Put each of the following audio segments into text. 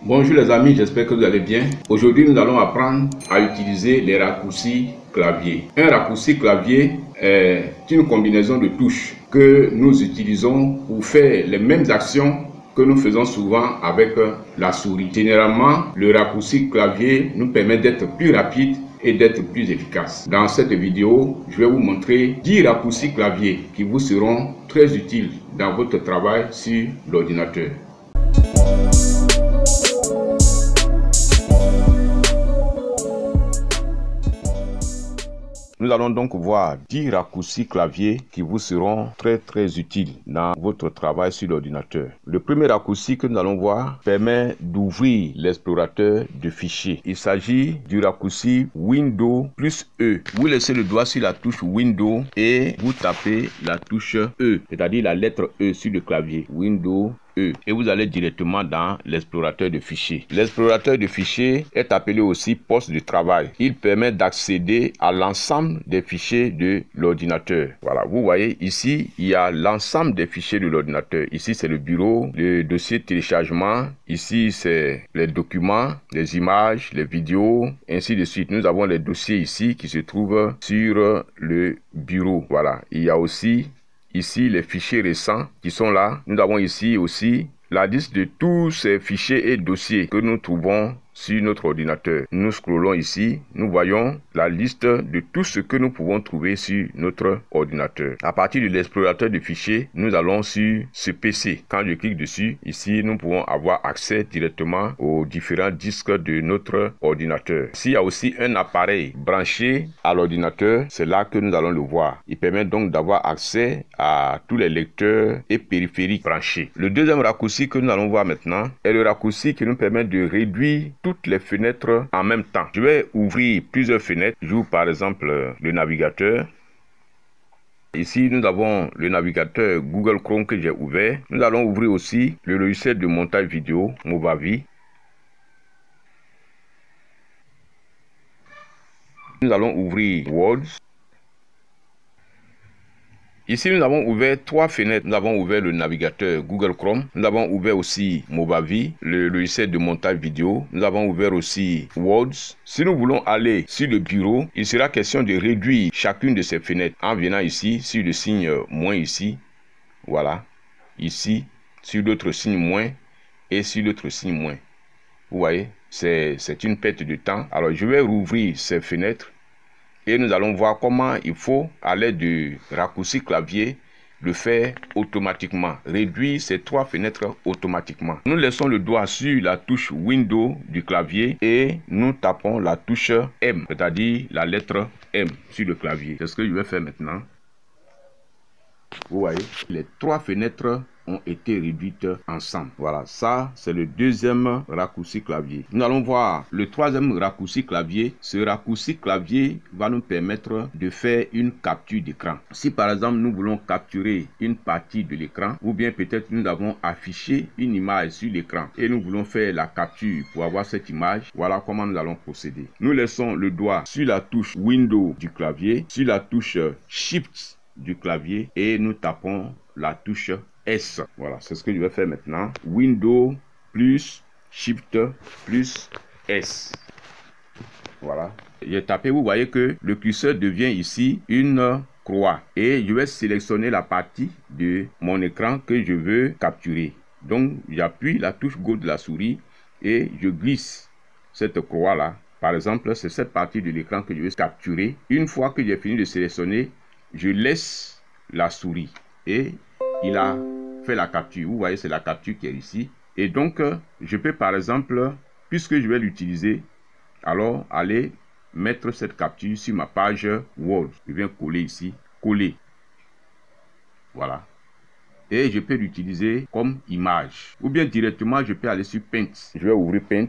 Bonjour les amis, j'espère que vous allez bien. Aujourd'hui, nous allons apprendre à utiliser les raccourcis clavier. Un raccourci clavier est une combinaison de touches que nous utilisons pour faire les mêmes actions que nous faisons souvent avec la souris. Généralement, le raccourci clavier nous permet d'être plus rapide et d'être plus efficace. Dans cette vidéo, je vais vous montrer 10 raccourcis clavier qui vous seront très utiles dans votre travail sur l'ordinateur. Nous allons donc voir 10 raccourcis clavier qui vous seront très utiles dans votre travail sur l'ordinateur. Le premier raccourci que nous allons voir permet d'ouvrir l'explorateur de fichiers. Il s'agit du raccourci Windows plus E. Vous laissez le doigt sur la touche Windows et vous tapez la touche E, c'est-à-dire la lettre E sur le clavier. Windows E, et vous allez directement dans l'explorateur de fichiers. L'explorateur de fichiers est appelé aussi poste de travail. Il permet d'accéder à l'ensemble des fichiers de l'ordinateur. Voilà, vous voyez ici, il y a l'ensemble des fichiers de l'ordinateur. Ici, c'est le bureau, le dossier de téléchargement. Ici, c'est les documents, les images, les vidéos, ainsi de suite. Nous avons les dossiers ici qui se trouvent sur le bureau. Voilà, il y a aussi ici les fichiers récents qui sont là. Nous avons ici aussi la liste de tous ces fichiers et dossiers que nous trouvons sur notre ordinateur. Nous scrollons ici, nous voyons la liste de tout ce que nous pouvons trouver sur notre ordinateur. À partir de l'explorateur de fichiers, nous allons sur ce PC. Quand je clique dessus, ici, nous pouvons avoir accès directement aux différents disques de notre ordinateur. S'il y a aussi un appareil branché à l'ordinateur, c'est là que nous allons le voir. Il permet donc d'avoir accès à tous les lecteurs et périphériques branchés. Le deuxième raccourci que nous allons voir maintenant est le raccourci qui nous permet de réduire toutes les fenêtres en même temps. Je vais ouvrir plusieurs fenêtres. J'ouvre par exemple le navigateur. Ici, nous avons le navigateur Google Chrome que j'ai ouvert. Nous allons ouvrir aussi le logiciel de montage vidéo Movavi. Nous allons ouvrir Word. Ici, nous avons ouvert 3 fenêtres. Nous avons ouvert le navigateur Google Chrome. Nous avons ouvert aussi Movavi, le logiciel de montage vidéo. Nous avons ouvert aussi Word. Si nous voulons aller sur le bureau, il sera question de réduire chacune de ces fenêtres en venant ici sur le signe moins ici. Voilà. Ici, sur l'autre signe moins et sur l'autre signe moins. Vous voyez, c'est une perte de temps. Alors, je vais rouvrir ces fenêtres. Et nous allons voir comment il faut, à l'aide du raccourci clavier, le faire automatiquement. Réduire ces 3 fenêtres automatiquement. Nous laissons le doigt sur la touche Windows du clavier et nous tapons la touche M, c'est-à-dire la lettre M sur le clavier. C'est ce que je vais faire maintenant. Vous voyez, les 3 fenêtres ont été réduites ensemble. Voilà, ça c'est le deuxième raccourci clavier. Nous allons voir le troisième raccourci clavier. Ce raccourci clavier va nous permettre de faire une capture d'écran. Si par exemple nous voulons capturer une partie de l'écran, ou bien peut-être nous avons affiché une image sur l'écran et nous voulons faire la capture pour avoir cette image, voilà comment nous allons procéder. Nous laissons le doigt sur la touche Windows du clavier, sur la touche Shift du clavier et nous tapons la touche S. Voilà, c'est ce que je vais faire maintenant. Windows plus Shift plus S. Voilà. J'ai tapé, vous voyez que le curseur devient ici une croix. Et je vais sélectionner la partie de mon écran que je veux capturer. Donc, j'appuie la touche gauche de la souris et je glisse cette croix-là. Par exemple, c'est cette partie de l'écran que je veux capturer. Une fois que j'ai fini de sélectionner, je laisse la souris et il a fait la capture. Vous voyez, c'est la capture qui est ici. Et donc, je peux par exemple, puisque je vais l'utiliser, alors aller mettre cette capture sur ma page Word. Je viens coller ici, coller. Voilà. Et je peux l'utiliser comme image. Ou bien directement, je peux aller sur Paint. Je vais ouvrir Paint.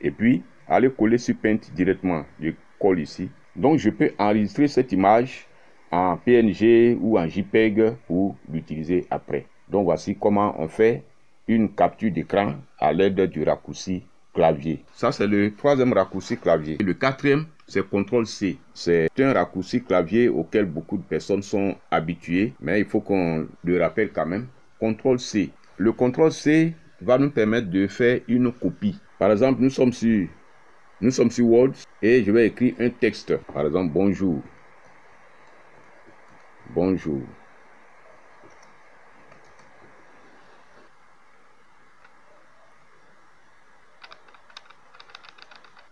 Et puis, aller coller sur Paint directement. Je colle ici. Donc, je peux enregistrer cette image en PNG ou en JPEG pour l'utiliser après. Donc voici comment on fait une capture d'écran à l'aide du raccourci clavier. Ça c'est le troisième raccourci clavier. Le quatrième c'est CTRL-C. C'est un raccourci clavier auquel beaucoup de personnes sont habituées, mais il faut qu'on le rappelle quand même. CTRL-C. Le CTRL-C va nous permettre de faire une copie. Par exemple, nous sommes sur Word et je vais écrire un texte. Par exemple, bonjour. Bonjour.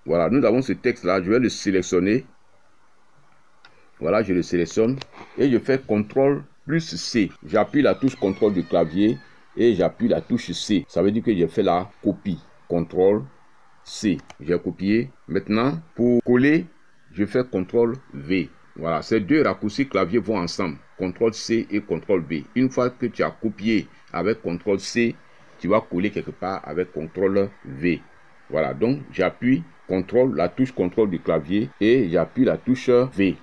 Voilà, nous avons ce texte-là. Je vais le sélectionner. Voilà, je le sélectionne et je fais CTRL plus C. J'appuie la touche CTRL du clavier et j'appuie la touche C. Ça veut dire que j'ai fait la copie. CTRL C. J'ai copié. Maintenant, pour coller, je fais CTRL V. Voilà, ces deux raccourcis clavier vont ensemble. CTRL C et CTRL V. Une fois que tu as copié avec CTRL C, tu vas coller quelque part avec CTRL V. Voilà, donc j'appuie CTRL, la touche CTRL du clavier et j'appuie la touche V.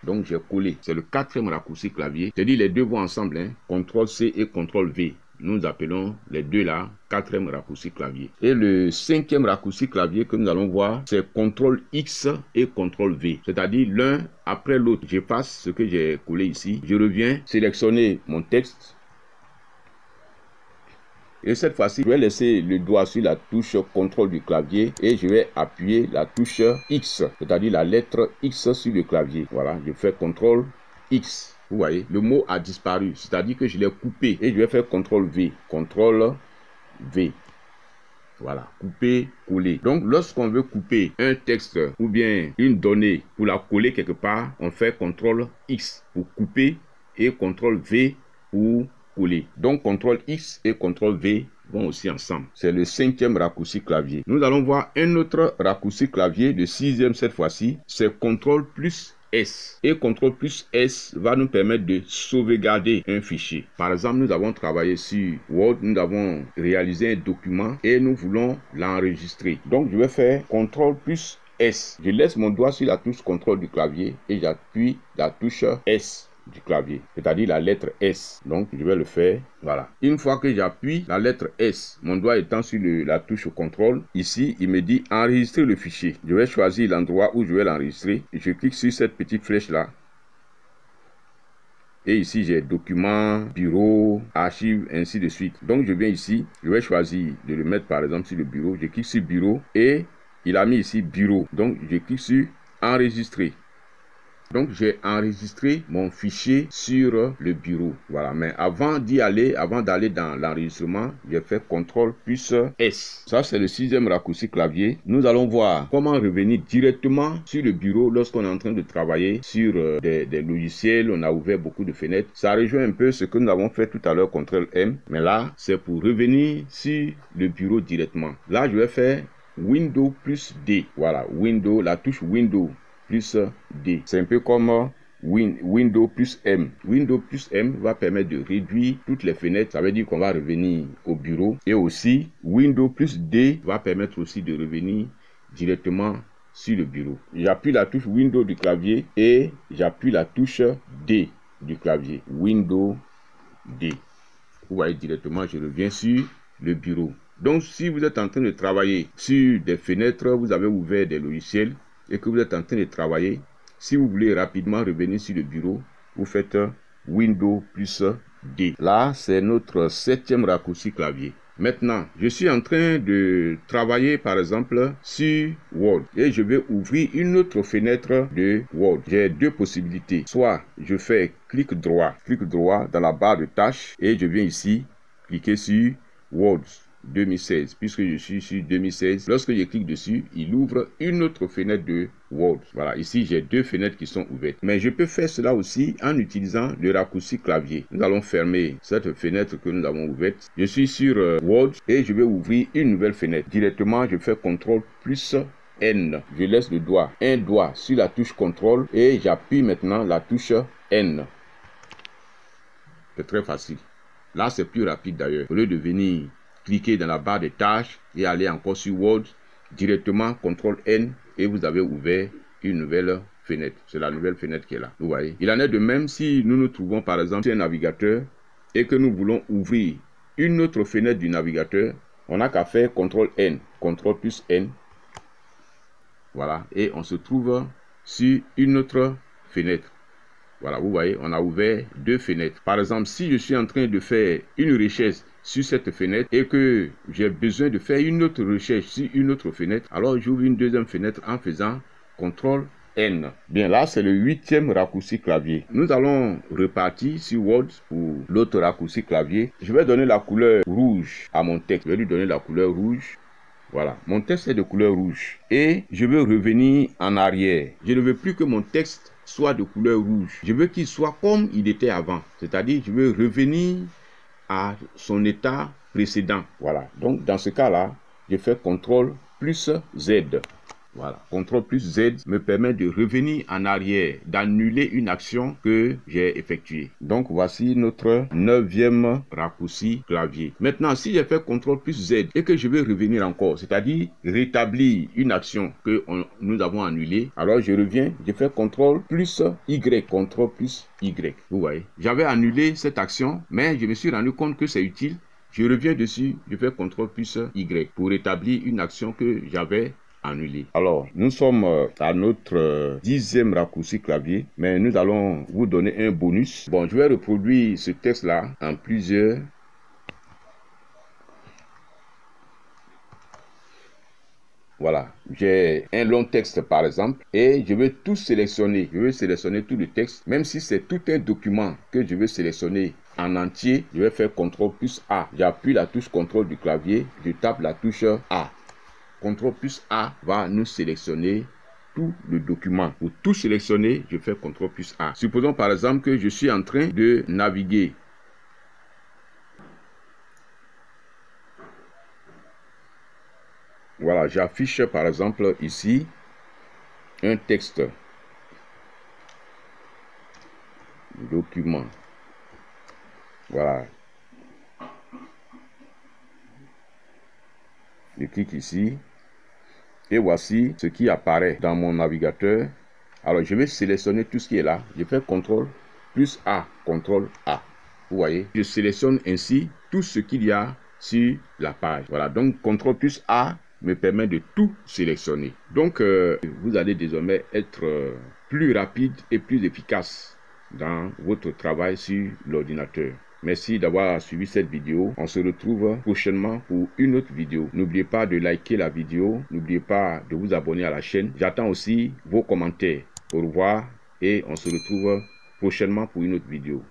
Donc j'ai collé. C'est le quatrième raccourci clavier. C'est-à-dire les deux vont ensemble. Hein. CTRL C et CTRL V. Nous appelons les deux là quatrième raccourci clavier. Et le cinquième raccourci clavier que nous allons voir, c'est CTRL X et CTRL V. C'est-à-dire l'un après l'autre. J'efface ce que j'ai collé ici. Je reviens sélectionner mon texte. Et cette fois-ci, je vais laisser le doigt sur la touche CTRL du clavier et je vais appuyer la touche X, c'est-à-dire la lettre X sur le clavier. Voilà, je fais CTRL X. Vous voyez, le mot a disparu, c'est-à-dire que je l'ai coupé et je vais faire CTRL V. CTRL V. Voilà, couper, coller. Donc, lorsqu'on veut couper un texte ou bien une donnée pour la coller quelque part, on fait CTRL X pour couper et CTRL V pour coller. Donc, CTRL X et CTRL V vont aussi ensemble. C'est le cinquième raccourci clavier. Nous allons voir un autre raccourci clavier, le sixième cette fois-ci, c'est CTRL plus S. Et CTRL plus S va nous permettre de sauvegarder un fichier. Par exemple, nous avons travaillé sur Word, nous avons réalisé un document et nous voulons l'enregistrer. Donc, je vais faire CTRL plus S. Je laisse mon doigt sur la touche CTRL du clavier et j'appuie la touche S du clavier, c'est-à-dire la lettre S. Donc, je vais le faire, voilà. Une fois que j'appuie la lettre S, mon doigt étant sur la touche CTRL, ici, il me dit enregistrer le fichier. Je vais choisir l'endroit où je vais l'enregistrer. Je clique sur cette petite flèche-là. Et ici, j'ai documents, bureau, archives, ainsi de suite. Donc, je viens ici, je vais choisir de le mettre, par exemple, sur le bureau. Je clique sur bureau et il a mis ici bureau. Donc, je clique sur enregistrer. Donc, j'ai enregistré mon fichier sur le bureau. Voilà. Mais avant d'y aller, avant d'aller dans l'enregistrement, j'ai fait CTRL plus S. Ça, c'est le sixième raccourci clavier. Nous allons voir comment revenir directement sur le bureau lorsqu'on est en train de travailler sur des logiciels. On a ouvert beaucoup de fenêtres. Ça rejoint un peu ce que nous avons fait tout à l'heure, CTRL M. Mais là, c'est pour revenir sur le bureau directement. Là, je vais faire Windows plus D. Voilà. Windows, la touche Windows plus D. C'est un peu comme Windows plus M. Windows plus M va permettre de réduire toutes les fenêtres. Ça veut dire qu'on va revenir au bureau. Et aussi, Windows plus D va permettre aussi de revenir directement sur le bureau. J'appuie la touche Windows du clavier et j'appuie la touche D du clavier. Windows D. Vous voyez directement, je reviens sur le bureau. Donc, si vous êtes en train de travailler sur des fenêtres, vous avez ouvert des logiciels et que vous êtes en train de travailler, si vous voulez rapidement revenir sur le bureau, vous faites Windows plus D. Là, c'est notre septième raccourci clavier. Maintenant, je suis en train de travailler par exemple sur Word et je vais ouvrir une autre fenêtre de Word. J'ai deux possibilités. Soit je fais clic droit dans la barre de tâches et je viens ici cliquer sur Word 2016, puisque je suis sur 2016. Lorsque je clique dessus, il ouvre une autre fenêtre de Word. Voilà, ici j'ai deux fenêtres qui sont ouvertes. Mais je peux faire cela aussi en utilisant le raccourci clavier. Nous allons fermer cette fenêtre que nous avons ouverte. Je suis sur Word et je vais ouvrir une nouvelle fenêtre. Directement, je fais CTRL plus N. Je laisse le doigt, un doigt sur la touche CTRL et j'appuie maintenant la touche N. C'est très facile. Là, c'est plus rapide d'ailleurs. Au lieu de venir cliquez dans la barre de tâches et allez encore sur Word, directement CTRL N et vous avez ouvert une nouvelle fenêtre. C'est la nouvelle fenêtre qui est là. Vous voyez. Il en est de même si nous nous trouvons par exemple sur un navigateur et que nous voulons ouvrir une autre fenêtre du navigateur. On n'a qu'à faire CTRL N, CTRL plus N. Voilà. Et on se trouve sur une autre fenêtre. Voilà, vous voyez, on a ouvert deux fenêtres. Par exemple, si je suis en train de faire une recherche sur cette fenêtre et que j'ai besoin de faire une autre recherche sur une autre fenêtre, alors j'ouvre une deuxième fenêtre en faisant CTRL N. Bien, là, c'est le 8e raccourci clavier. Nous allons repartir sur Word pour l'autre raccourci clavier. Je vais donner la couleur rouge à mon texte. Je vais lui donner la couleur rouge. Voilà, mon texte est de couleur rouge. Et je veux revenir en arrière. Je ne veux plus que mon texte soit de couleur rouge. Je veux qu'il soit comme il était avant. C'est-à-dire, je veux revenir à son état précédent. Voilà, donc dans ce cas-là, je fais CTRL plus Z. Voilà, CTRL plus Z me permet de revenir en arrière, d'annuler une action que j'ai effectuée. Donc voici notre 9e raccourci clavier. Maintenant, si j'ai fait CTRL plus Z et que je veux revenir encore, c'est-à-dire rétablir une action que nous avons annulée, alors je reviens, je fais CTRL plus Y, CTRL plus Y. Vous voyez, j'avais annulé cette action, mais je me suis rendu compte que c'est utile. Je reviens dessus, je fais CTRL plus Y pour rétablir une action que j'avais annulé. Alors, nous sommes à notre 10e raccourci clavier, mais nous allons vous donner un bonus. Bon, je vais reproduire ce texte-là en plusieurs. Voilà, j'ai un long texte par exemple et je veux tout sélectionner. Je veux sélectionner tout le texte, même si c'est tout un document que je veux sélectionner en entier. Je vais faire CTRL plus A. J'appuie la touche CTRL du clavier, je tape la touche A. CTRL plus A va nous sélectionner tout le document. Pour tout sélectionner, je fais CTRL plus A. Supposons par exemple que je suis en train de naviguer. Voilà, j'affiche par exemple ici un texte. Document. Voilà. Je clique ici. Et voici ce qui apparaît dans mon navigateur. Alors, je vais sélectionner tout ce qui est là. Je fais CTRL plus A, CTRL A. Vous voyez, je sélectionne ainsi tout ce qu'il y a sur la page. Voilà, donc CTRL plus A me permet de tout sélectionner. Donc, vous allez désormais être plus rapide et plus efficace dans votre travail sur l'ordinateur. Merci d'avoir suivi cette vidéo. On se retrouve prochainement pour une autre vidéo. N'oubliez pas de liker la vidéo. N'oubliez pas de vous abonner à la chaîne. J'attends aussi vos commentaires. Au revoir et on se retrouve prochainement pour une autre vidéo.